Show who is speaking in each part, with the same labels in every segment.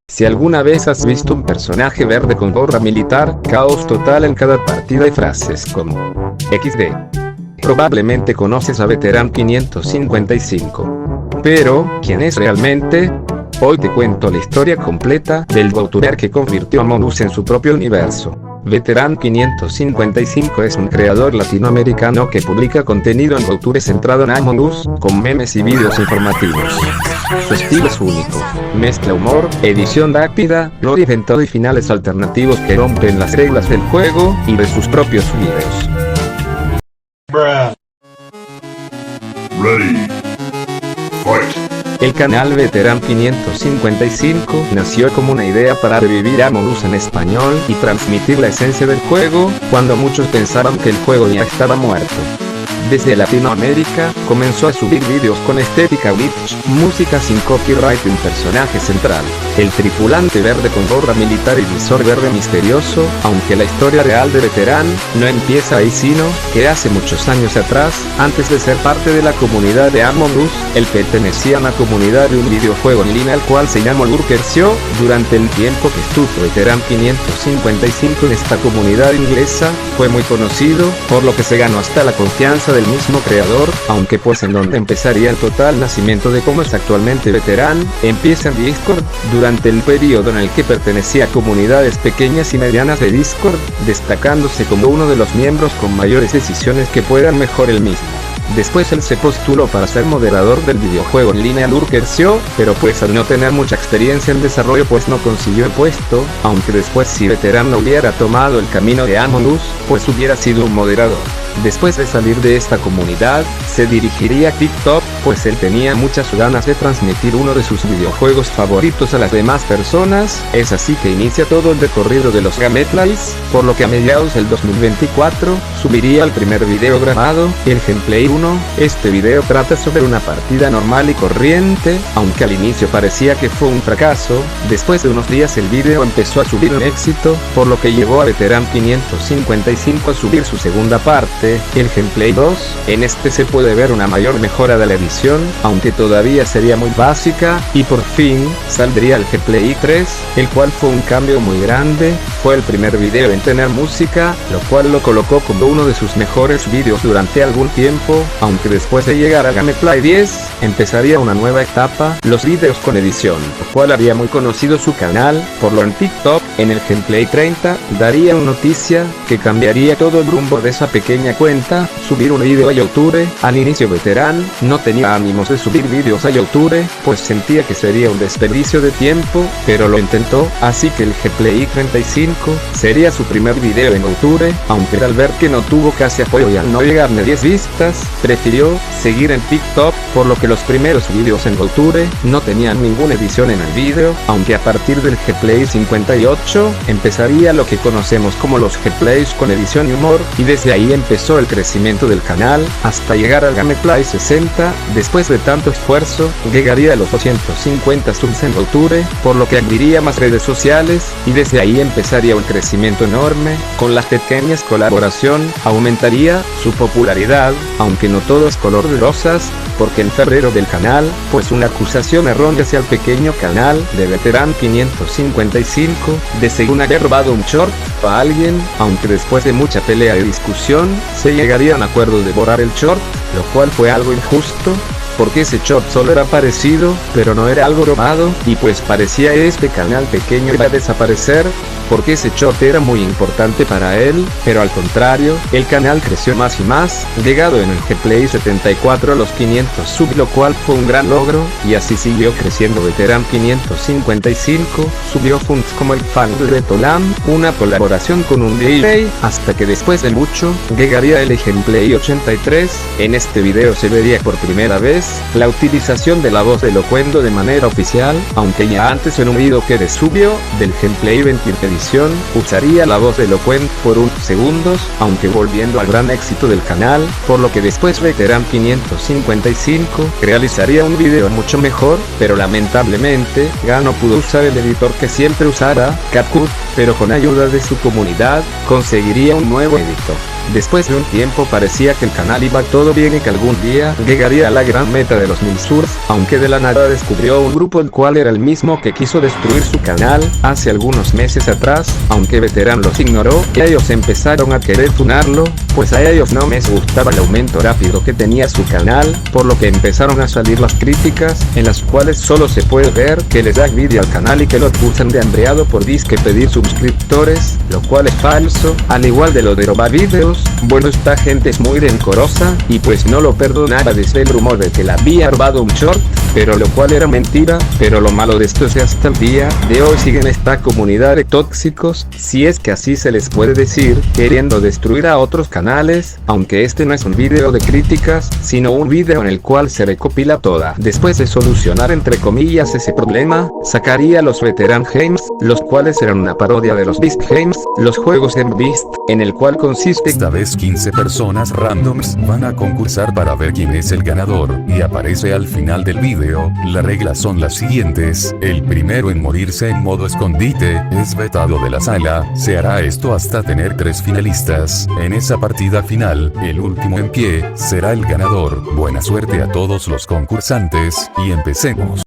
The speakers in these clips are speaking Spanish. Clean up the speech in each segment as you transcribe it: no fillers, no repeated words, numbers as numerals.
Speaker 1: Si alguna vez has visto un personaje verde con gorra militar, caos total en cada partida y frases como XD, probablemente conoces a Veteran 555. Pero, ¿quién es realmente? Hoy te cuento la historia completa del youtuber que convirtió a Among Us en su propio universo. Veteran 555 es un creador latinoamericano que publica contenido en YouTube centrado en Among Us, con memes y vídeos informativos. Su estilo es único, mezcla humor, edición rápida, lore inventado y finales alternativos que rompen las reglas del juego y de sus propios videos.
Speaker 2: Ready. Fight.
Speaker 1: El canal Veteran 555 nació como una idea para revivir Among Us en español y transmitir la esencia del juego, cuando muchos pensaban que el juego ya estaba muerto. Desde Latinoamérica, comenzó a subir vídeos con estética glitch, música sin copyright y un personaje central, el tripulante verde con gorra militar y visor verde misterioso, aunque la historia real de Veteran no empieza ahí sino que hace muchos años atrás, antes de ser parte de la comunidad de Among Us, él pertenecía a una comunidad de un videojuego en línea al cual se llamó Lurkershow. Durante el tiempo que estuvo Veteran 555 en esta comunidad inglesa, fue muy conocido, por lo que se ganó hasta la confianza del mismo creador, aunque pues en donde empezaría el total nacimiento de cómo es actualmente Veteran, empieza en Discord, durante el periodo en el que pertenecía a comunidades pequeñas y medianas de Discord, destacándose como uno de los miembros con mayores decisiones que puedan mejor el mismo. Después él se postuló para ser moderador del videojuego en línea Lurkershow, pero pues al no tener mucha experiencia en desarrollo pues no consiguió el puesto, aunque después si Veteran no hubiera tomado el camino de Among Us, pues hubiera sido un moderador. Después de salir de esta comunidad, se dirigiría a TikTok, pues él tenía muchas ganas de transmitir uno de sus videojuegos favoritos a las demás personas. Es así que inicia todo el recorrido de los gameplays, por lo que a mediados del 2024, subiría el primer video grabado, el Gameplay 1. Este video trata sobre una partida normal y corriente, aunque al inicio parecía que fue un fracaso. Después de unos días el video empezó a subir un éxito, por lo que llevó a Veteran 555 a subir su segunda parte, el Gameplay 2. En este se puede ver una mayor mejora de la edición, aunque todavía sería muy básica, y por fin saldría el Gameplay 3, el cual fue un cambio muy grande. Fue el primer video en tener música, lo cual lo colocó como uno de sus mejores videos durante algún tiempo, aunque después de llegar al Gameplay 10, empezaría una nueva etapa, los videos con edición, lo cual haría muy conocido su canal, por lo en TikTok. En el Gameplay 30, daría una noticia que cambiaría todo el rumbo de esa pequeña cuenta, subir un video a YouTube. Al inicio Veteran no tenía ánimos de subir videos a YouTube, pues sentía que sería un desperdicio de tiempo, pero lo intentó, así que el Gameplay 35 sería su primer video en YouTube, aunque al ver que no tuvo casi apoyo y al no llegar ni 10 vistas, prefirió seguir en TikTok, por lo que los primeros videos en YouTube no tenían ninguna edición en el video, aunque a partir del Gameplay 58 empezaría lo que conocemos como los gameplays con edición y humor, y desde ahí empezó el crecimiento del canal, hasta llegar al Gameplay 60, después de tanto esfuerzo, llegaría a los 250 subs en YouTube, por lo que abriría más redes sociales, y desde ahí empezaría un crecimiento enorme. Con las pequeñas colaboraciones, aumentaría su popularidad, aunque no todo es color de rosas, porque en febrero del canal, pues una acusación errónea hacia el pequeño canal de Veteran 555, de según haber robado un short a alguien, aunque después de mucha pelea y discusión, se llegaría a un acuerdo de borrar el short, lo cual fue algo injusto, porque ese short solo era parecido, pero no era algo robado, y pues parecía este canal pequeño iba a desaparecer, porque ese short era muy importante para él, pero al contrario, el canal creció más y más, llegado en el Gameplay 74 a los 500 subs, lo cual fue un gran logro, y así siguió creciendo. Veteran 555 subió funds como el fan de Retolam, una colaboración con un DJ, hasta que después de mucho, llegaría el Gameplay 83, en este video se vería por primera vez la utilización de la voz de Loquendo de manera oficial, aunque ya antes en un video que de subió del Gameplay 20 edición, usaría la voz de Loquendo por unos segundos, aunque volviendo al gran éxito del canal, por lo que después Veteran 555 realizaría un video mucho mejor, pero lamentablemente, ya no pudo usar el editor que siempre usara, CapCut, pero con ayuda de su comunidad, conseguiría un nuevo editor. Después de un tiempo parecía que el canal iba todo bien y que algún día llegaría a la gran meta de los 1000 subs, aunque de la nada descubrió un grupo el cual era el mismo que quiso destruir su canal hace algunos meses atrás, aunque Veteran los ignoró, y ellos empezaron a querer funarlo, pues a ellos no les gustaba el aumento rápido que tenía su canal, por lo que empezaron a salir las críticas, en las cuales solo se puede ver que les da envidia al canal y que lo acusan de hambreado por disque pedir suscriptores, lo cual es falso, al igual de lo de robar videos. Bueno, esta gente es muy rencorosa, y pues no lo perdonaba desde el rumor de que le había robado un short, pero lo cual era mentira. Pero lo malo de esto es que hasta el día de hoy siguen esta comunidad de tóxicos, si es que así se les puede decir, queriendo destruir a otros canales, aunque este no es un video de críticas, sino un video en el cual se recopila toda. Después de solucionar entre comillas ese problema, sacaría los Veteran Games, los cuales eran una parodia de los Beast Games, los juegos en Beast, en el cual consiste.
Speaker 3: Esta vez 15 personas randoms van a concursar para ver quién es el ganador, y aparece al final del video. Las reglas son las siguientes: el primero en morirse en modo escondite es vetado de la sala. Se hará esto hasta tener 3 finalistas. En esa partida final, el último en pie será el ganador. Buena suerte a todos los concursantes, y empecemos.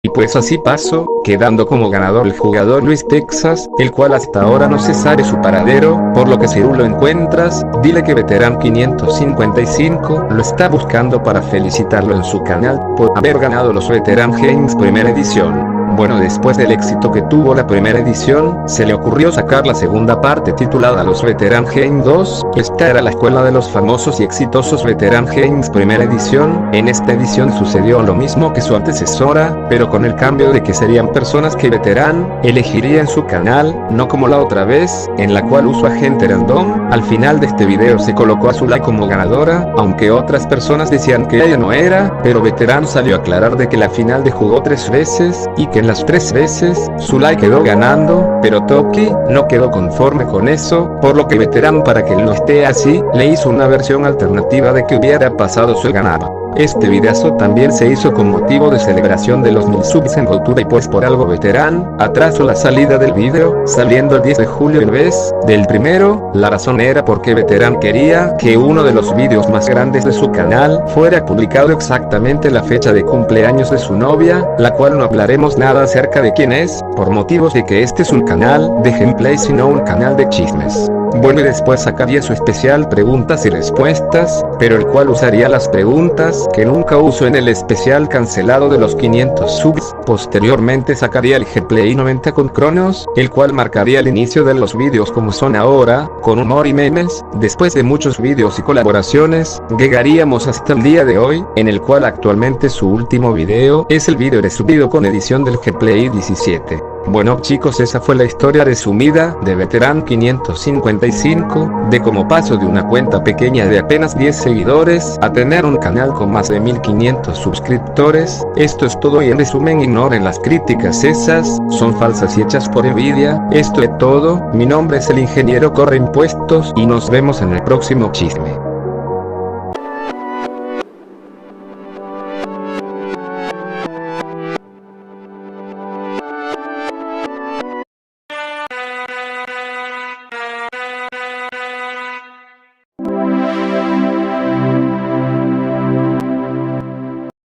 Speaker 1: Y pues así pasó, quedando como ganador el jugador Luis Texas, el cual hasta ahora no se sabe su paradero, por lo que si tú lo encuentras, dile que Veteran 555 lo está buscando para felicitarlo en su canal, por haber ganado los Veteran Games primera edición. Bueno, después del éxito que tuvo la primera edición, se le ocurrió sacar la segunda parte titulada Los Veteran Games 2, esta era la escuela de los famosos y exitosos Veteran Games primera edición. En esta edición sucedió lo mismo que su antecesora, pero con el cambio de que serían personas que Veteran elegiría en su canal, no como la otra vez, en la cual usó a gente random. Al final de este video se colocó a Zulay como ganadora, aunque otras personas decían que ella no era, pero Veteran salió a aclarar de que la final de jugó 3 veces, y que en las 3 veces, Zulay quedó ganando, pero Toki no quedó conforme con eso, por lo que Veteran, para que no esté así, le hizo una versión alternativa de que hubiera pasado su ganaba. Este videazo también se hizo con motivo de celebración de los 1000 subs en Cultura, y pues por algo Veteran atrasó la salida del video, saliendo el 10 de julio en vez del primero. La razón era porque Veteran quería que uno de los videos más grandes de su canal fuera publicado exactamente la fecha de cumpleaños de su novia, la cual no hablaremos nada acerca de quién es, por motivos de que este es un canal de gameplay sino un canal de chismes. Bueno, y después sacaría su especial preguntas y respuestas, pero el cual usaría las preguntas que nunca usó en el especial cancelado de los 500 subs. Posteriormente sacaría el gameplay 90 con Cronos, el cual marcaría el inicio de los vídeos como son ahora, con humor y memes. Después de muchos vídeos y colaboraciones, llegaríamos hasta el día de hoy, en el cual actualmente su último video es el video resubido con edición del gameplay 17. Bueno chicos, esa fue la historia resumida de Veteran 555, de cómo pasó de una cuenta pequeña de apenas 10 seguidores a tener un canal con más de 1500 suscriptores. Esto es todo y en resumen ignoren las críticas, esas son falsas y hechas por envidia. Esto es todo, mi nombre es el ingeniero Corre Impuestos y nos vemos en el próximo chisme.